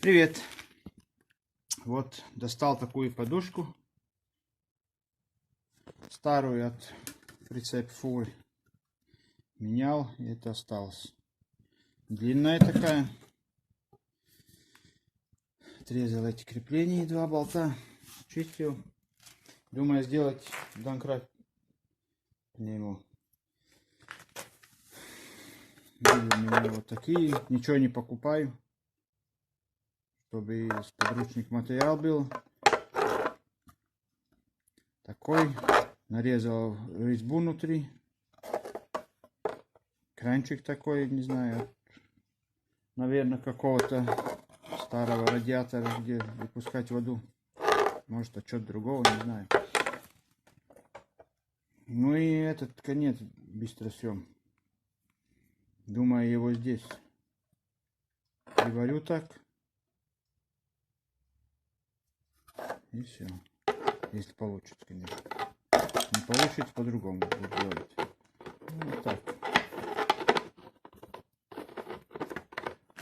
Привет! Вот достал такую подушку старую от прицеп фуры. Менял, и это осталось. Длинная такая. Отрезал эти крепления, два болта. Чистил. Думаю сделать домкрат к нему. Были у меня вот такие. Ничего не покупаю, чтобы из подручных материал был. Такой. Нарезал резьбу внутри. Кранчик такой, не знаю, наверное, какого-то старого радиатора, где выпускать воду. Может, от чего-то другого, не знаю. Ну и этот конец быстросъем. Думаю, его здесь приварю так. И все. Если получится, конечно. Не получится, по-другому буду делать. Ну, вот так.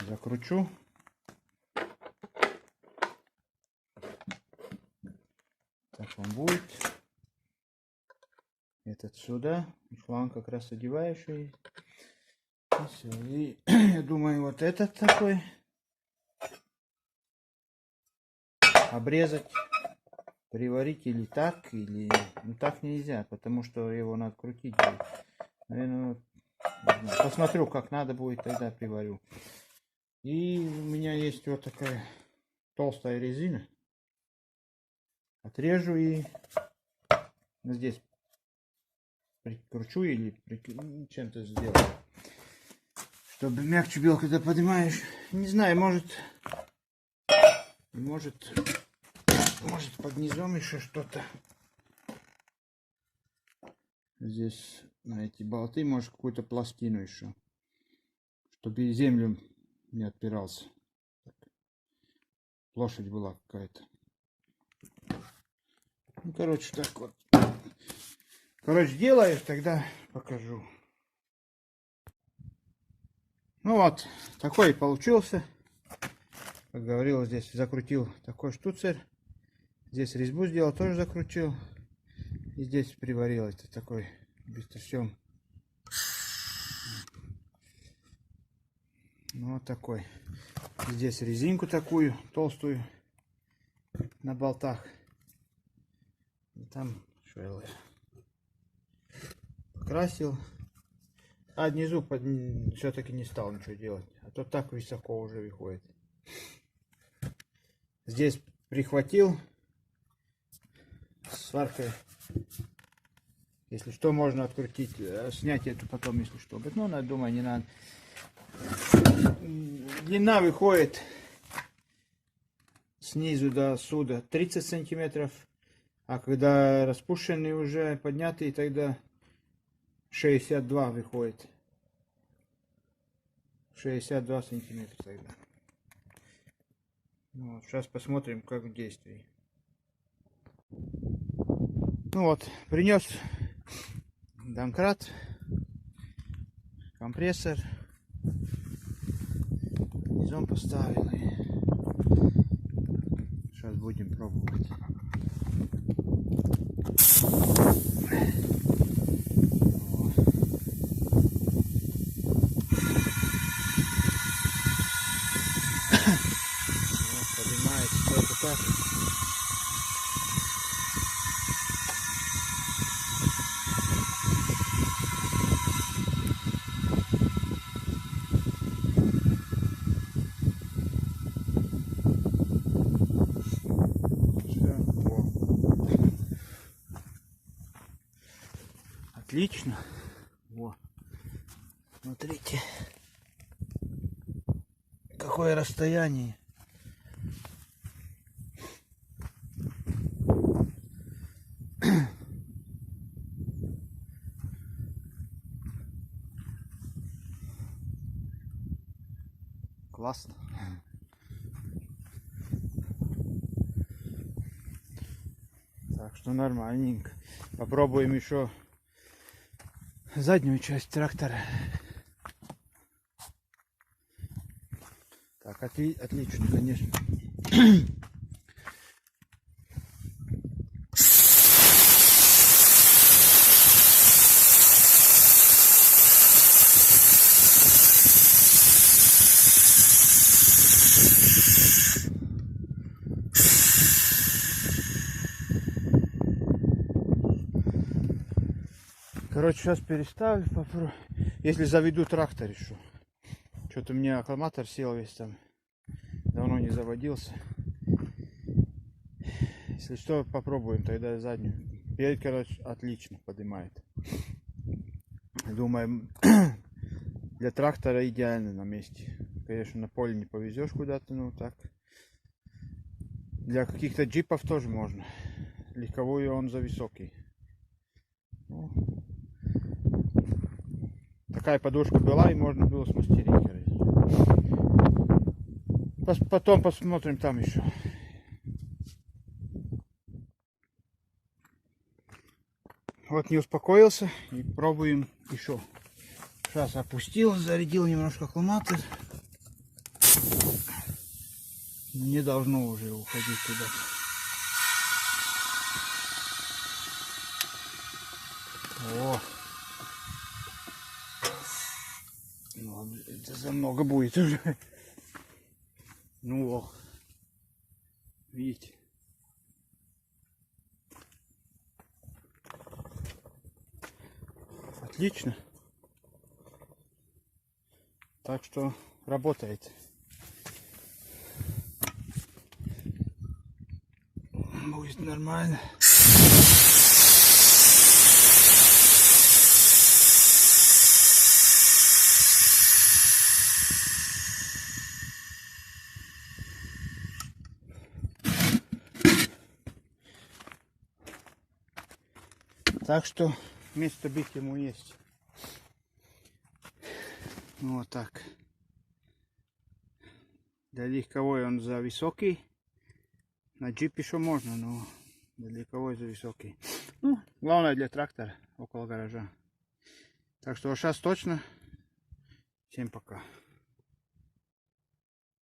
Закручу. Так он будет. Этот сюда. Шланг как раз одевающий. И все. И я думаю, вот этот такой обрезать, приварить или так, или ну так нельзя, потому что его надо крутить будет. Наверное, вот, посмотрю, как надо будет, тогда приварю. И у меня есть вот такая толстая резина. Отрежу и здесь прикручу или чем-то сделаю, чтобы мягче было, когда поднимаешь. Не знаю, может под низом еще что-то. Здесь на эти болты, может, какую-то пластину еще, чтобы землю не отпирался. Лошадь была какая-то. Ну, короче, так вот. Короче, делаю, тогда покажу. Ну вот, такой получился. Как говорил, здесь закрутил такой штуцер. Здесь резьбу сделал, тоже закрутил. И здесь приварил. Это такой быстросъем. Ну, вот такой. Здесь резинку такую толстую на болтах. И там швеллер. Покрасил. А внизу все-таки не стал ничего делать. А то так высоко уже выходит. Здесь прихватил сваркой. Если что, можно открутить, снять эту потом, если что. Ну, я думаю, не надо. Длина выходит снизу до сюда 30 сантиметров. А когда распущенный уже поднятый, тогда 62 выходит. 62 сантиметра тогда. Ну, вот, сейчас посмотрим, как в действии. Ну вот, принес домкрат, компрессор, низом поставил. Сейчас будем пробовать. Поднимается только так. Отлично. Вот. Смотрите, какое расстояние. Классно. Так что нормальненько. Попробуем еще заднюю часть трактора. Так, отлично, конечно. Короче, сейчас переставлю, попробую. Если заведу трактор еще. Что-то у меня аккумулятор сел весь там. Давно не заводился. Если что, попробуем тогда заднюю. Перед, короче, отлично поднимает. Думаю, для трактора идеально на месте. Конечно, на поле не повезешь куда-то, ну так. Для каких-то джипов тоже можно. Легковой он за высокий. Ну, такая подушка была, и можно было смастерить. Потом посмотрим там еще. Вот не успокоился и пробуем еще. Сейчас опустил, зарядил немножко аккумулятор. Не должно уже уходить туда. О! Ну, это за много будет уже. Ну ох. Видите? Отлично. Так что работает. Будет нормально. Так что место быть ему есть. Вот так. Для легковой он за высокий. На джип еще можно, но для легковой за высокий. Ну, главное для трактора около гаража. Так что сейчас точно. Всем пока.